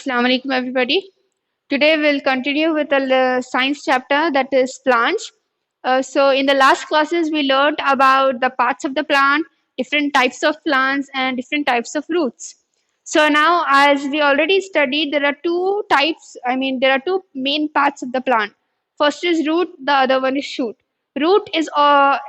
Assalamu alaikum everybody. Today we'll continue with the science chapter that is plants. So in the last classes we learned about the parts of the plant, different types of plants and different types of roots. So now as we already studied there are two types, there are two main parts of the plant. First is root, the other one is shoot. Root is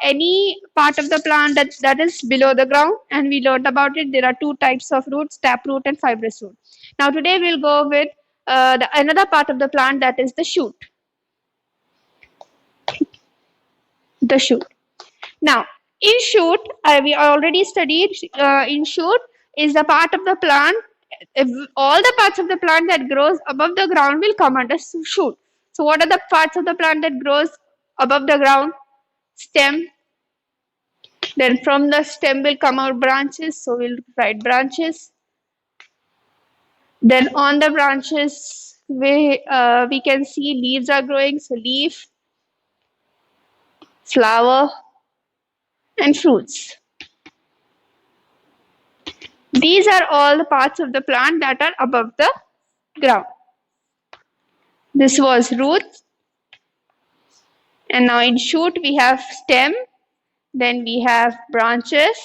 any part of the plant that is below the ground, and we learned about it. There are two types of roots, taproot and fibrous root. Now today we'll go with another part of the plant, that is the shoot. The shoot. Now in shoot, we already studied in shoot is the part of the plant. If all the parts of the plant that grows above the ground will come under shoot. So what are the parts of the plant that grows above the ground? Stem. Then from the stem will come out branches. So we'll write branches. Then on the branches, we can see leaves are growing. So leaf, flower, and fruits. These are all the parts of the plant that are above the ground. This was root. And now in shoot, we have stem. Then we have branches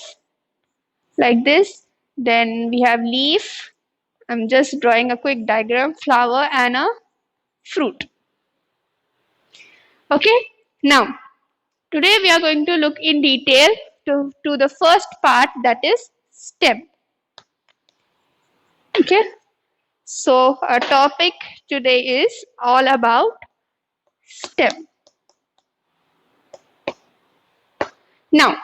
like this. Then we have leaf. I'm just drawing a quick diagram, flower and a fruit. Okay, now today we are going to look in detail to the first part, that is stem. Okay, so our topic today is all about stem. Now,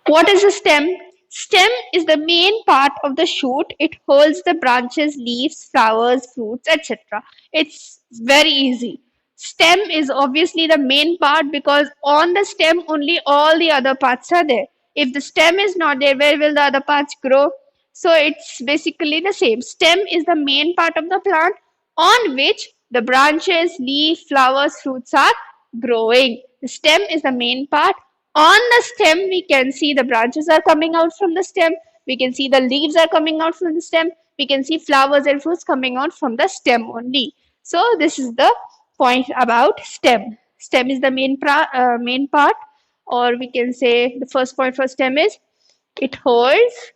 what is a stem? Stem is the main part of the shoot. It holds the branches, leaves, flowers, fruits, etc. It's very easy. Stem is obviously the main part because on the stem only all the other parts are there. If the stem is not there, where will the other parts grow? So it's basically the same. Stem is the main part of the plant on which the branches, leaf, flowers, fruits are growing. The stem is the main part. On the stem, we can see the branches are coming out from the stem. We can see the leaves are coming out from the stem. We can see flowers and fruits coming out from the stem only. So this is the point about stem. Stem is the main part, or we can say the first point for stem is it holds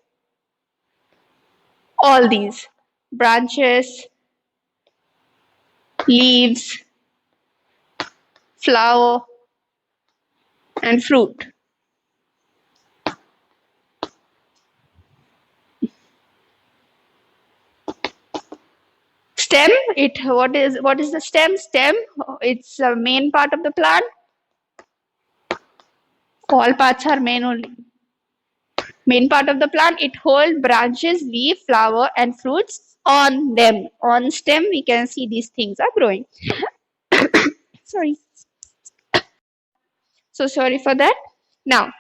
all these branches, leaves, flower, and fruit. Stem, what is the stem? Stem, it's a main part of the plant. All parts are main only. Main part of the plant, it holds branches, leaf, flower, and fruits on them. On stem, we can see these things are growing. Sorry. So sorry for that. Now,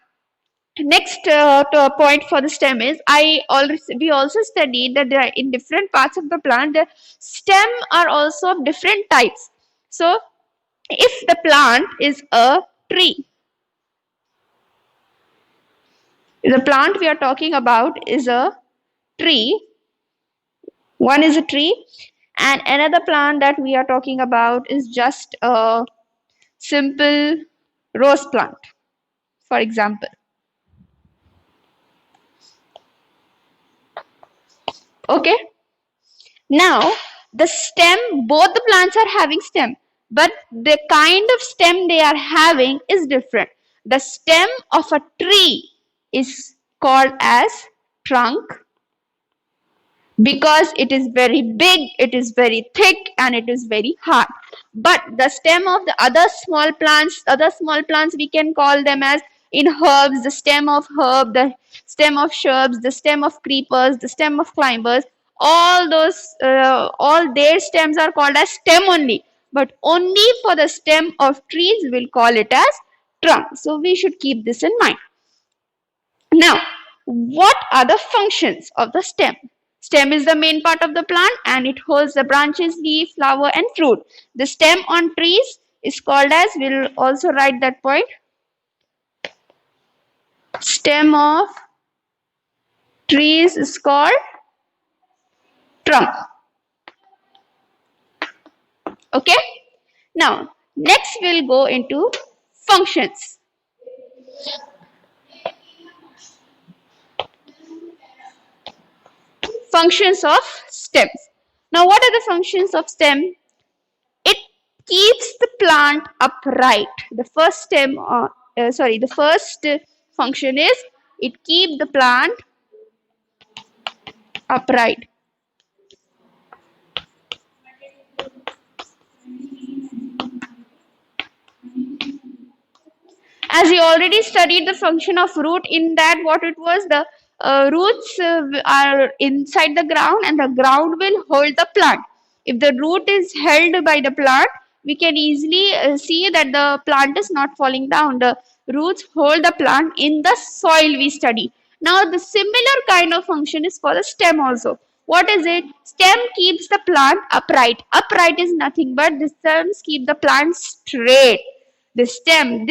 next point for the stem is we also studied that there are in different parts of the plant the stem are also of different types. So if the plant is a tree, the plant we are talking about is a tree, one is a tree, and another plant that we are talking about is just a simple rose plant, for example. Okay, now the stem, both the plants are having stem, but the kind of stem they are having is different. The stem of a tree is called as trunk because it is very big, it is very thick, and it is very hard. But the stem of the other small plants we can call them as in herbs, the stem of herb, the stem of shrubs, the stem of creepers, the stem of climbers, all their stems are called as stem only. But only for the stem of trees we'll call it as trunk. So we should keep this in mind. Now, what are the functions of the stem? Stem is the main part of the plant and it holds the branches, leaf, flower, and fruit. The stem on trees is called as, we'll also write that point, stem of trees is called trunk. trunk. Okay. Now, next we'll go into functions. Functions of stems. Now, what are the functions of stem? It keeps the plant upright. The first function is it keeps the plant upright. As we already studied the function of root, in that what it was, the roots are inside the ground and the ground will hold the plant. If the root is held by the plant, we can easily see that the plant is not falling down. The roots hold the plant in the soil we study. Now the similar kind of function is for the stem also. What is it? Stem keeps the plant upright. Upright is nothing but the stems keep the plant straight. This stem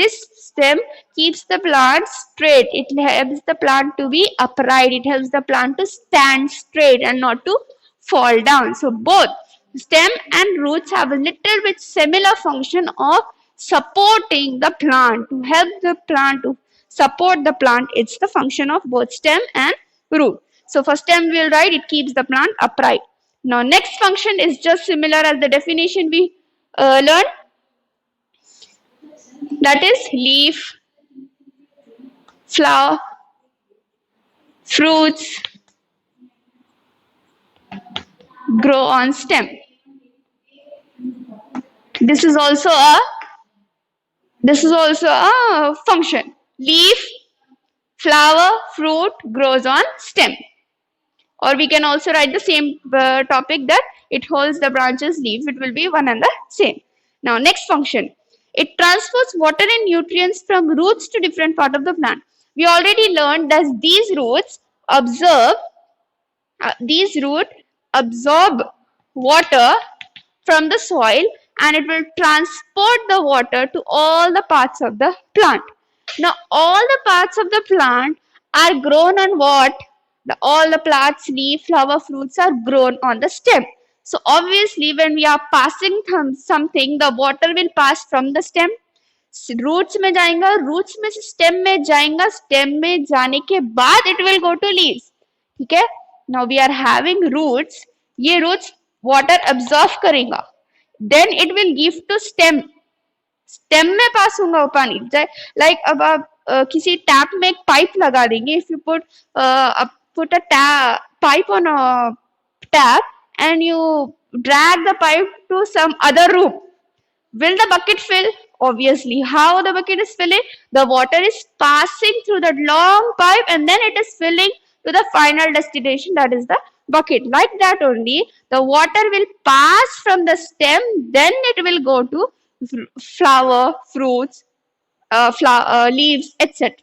keeps the plant straight. It helps the plant to be upright. It helps the plant to stand straight and not to fall down. So both stem and roots have a little bit similar function of supporting the plant, to help the plant, to support the plant. It's the function of both stem and root. So for stem we'll write it keeps the plant upright. Now next function is just similar as the definition we learned. That is leaf, flower, fruits grow on stem. This is also a function. Leaf, flower, fruit grows on stem. Or we can also write the same topic, that it holds the branches, leaf. It will be one and the same. Now next function. It transfers water and nutrients from roots to different part of the plant. We already learned that these roots absorb water from the soil, and it will transport the water to all the parts of the plant. Now all the parts of the plant are grown on what? All the plants, leaf, flower, fruits are grown on the stem. So obviously when we are passing something, the water will pass from the stem. Roots में जाएगा, roots में से stem में जाएगा, stem में जाने के बाद it will go to leaves. ठीक है? Now we are having roots. ये roots water absorb करेगा. Then it will give to stem. Stem में पास होगा वो पानी. Like अब आप किसी टैप में एक पाइप लगा देंगे. If you put a pipe on a tap and you drag the pipe to some other room, will the bucket fill? Obviously. How the bucket is filling? The water is passing through the long pipe and then it is filling to the final destination, that is the bucket. Like that only, the water will pass from the stem, then it will go to flower, fruits, leaves, etc.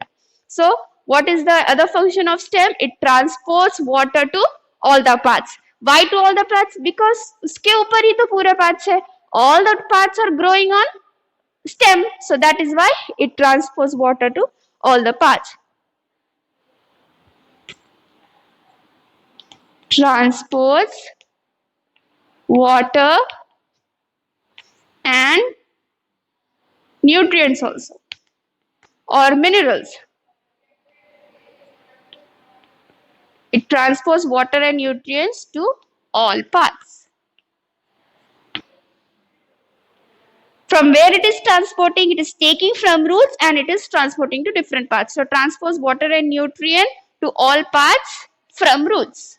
So what is the other function of stem? It transports water to all the parts. Why to all the parts? Because उसके ऊपर ही तो पूरे parts है. All the parts are growing on stem, so that is why it transports water to all the parts. Transports water and nutrients also, or minerals. It transports water and nutrients to all parts. From where it is transporting, it is taking from roots and it is transporting to different parts. So transports water and nutrient to all parts from roots.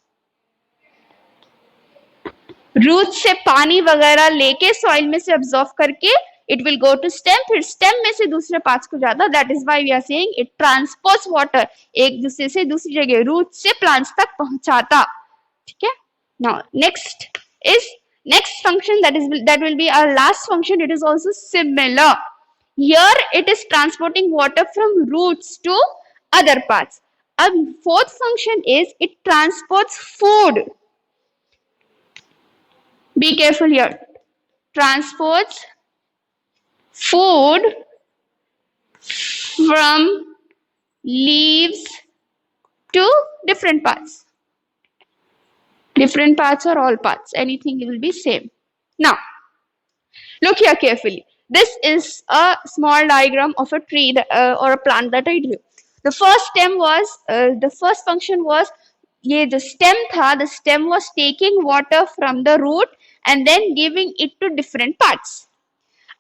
Root से पानी वगैरह लेके soil में से absorb करके it will go to stem, फिर stem में से दूसरे पार्ट्स को जाता. That is why we are saying it transports water, एक दूसरे से दूसरी जगह रूट से प्लांट्स तक पहुंचाता. ठीक है. Now next function, that will be our last function. It is also similar. Here it is transporting water from roots to other parts. Fourth function is it transports food. Be careful here. Transports food from leaves to different parts. Different parts or all parts, anything will be same. Now, look here carefully. This is a small diagram of a tree or a plant that I drew. The first function was, ये the stem था, the stem was taking water from the root and then giving it to different parts.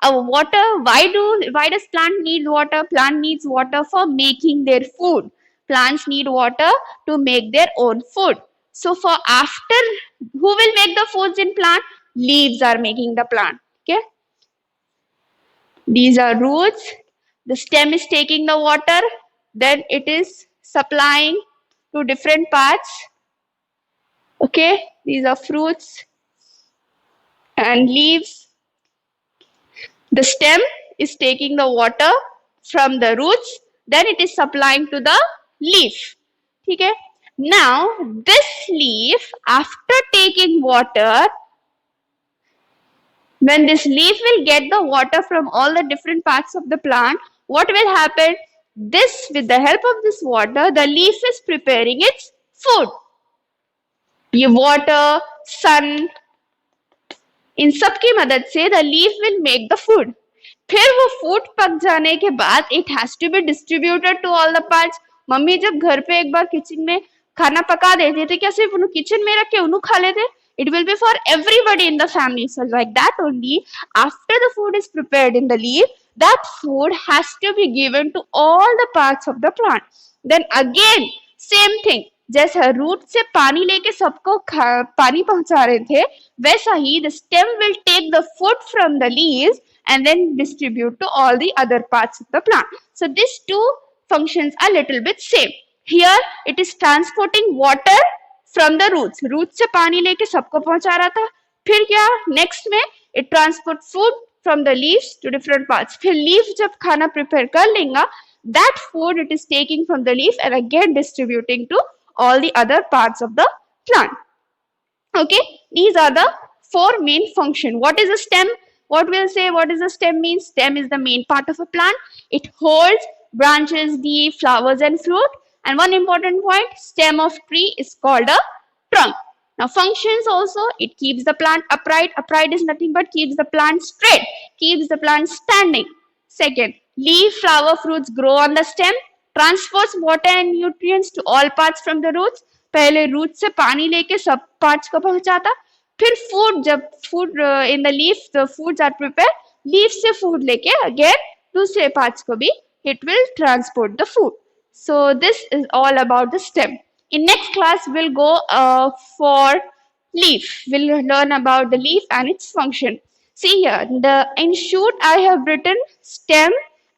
Water, why does plant need water? Plant needs water for making their food. Plants need water to make their own food. So for after, who will make the foods in plant? Leaves are making the plant. Okay. These are roots. The stem is taking the water, then it is supplying to different parts. Okay, these are fruits and leaves. The stem is taking the water from the roots, then it is supplying to the leaf. Okay. Now, this leaf, after taking water, when this leaf will get the water from all the different parts of the plant, what will happen? This, with the help of this water, the leaf is preparing its food. ये water, sun, इन सब की मदद से the leaf will make the food. फिर वो food पक जाने के बाद it has to be distributed to all the parts. Mummy जब घर पे एक बार किचन में खाना पका देते थे, क्या सिर्फ उन्हें किचन में रख के उन्हें खा लेते? It will be for everybody in the family. So like that only, after the food is prepared in the leaf, that food has to be given to all the parts of the plant. Then again, same thing. जैसा root से पानी लेके सबको पानी पहुंचा रहे थे, वैसा ही the stem will take the food from the leaves and then distribute to all the other parts of the plant. So these two functions are little bit same. Here it is transporting water from the roots. Roots से पानी लेके सबको पहुंचा रहा था. फिर क्या next में it transport food from the leaves to different parts. फिर leaf जब खाना prepare कर लेगा, that food it is taking from the leaf and again distributing to all the other parts of the plant. Okay, these are the four main function. What is a stem? What we'll say, what is a stem means? Stem is the main part of a plant. It holds branches, leaf, flowers and fruit. And one important point, stem of tree is called a trunk. Now functions also, it keeps the plant upright. Upright is nothing but keeps the plant straight, keeps the plant standing. Second, leaf, flower, fruits grow on the stem, transports water and nutrients to all parts from the roots. पहले root से पानी लेके सब parts को पहुंचाता. फिर food, जब food in the leaf the foods are prepare, leaf से फूड लेके अगेन दूसरे पार्ट्स को भी it will transport the food. So this is all about the stem. In next class we'll go for leaf. We'll learn about the leaf and its function. See here, in shoot I have written stem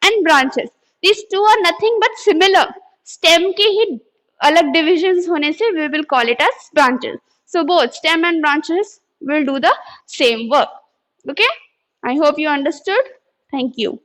and branches. These two are nothing but similar. Stem के ही अलग divisions होने से we will call it as branches. So both stem and branches will do the same work. Okay? I hope you understood. Thank you.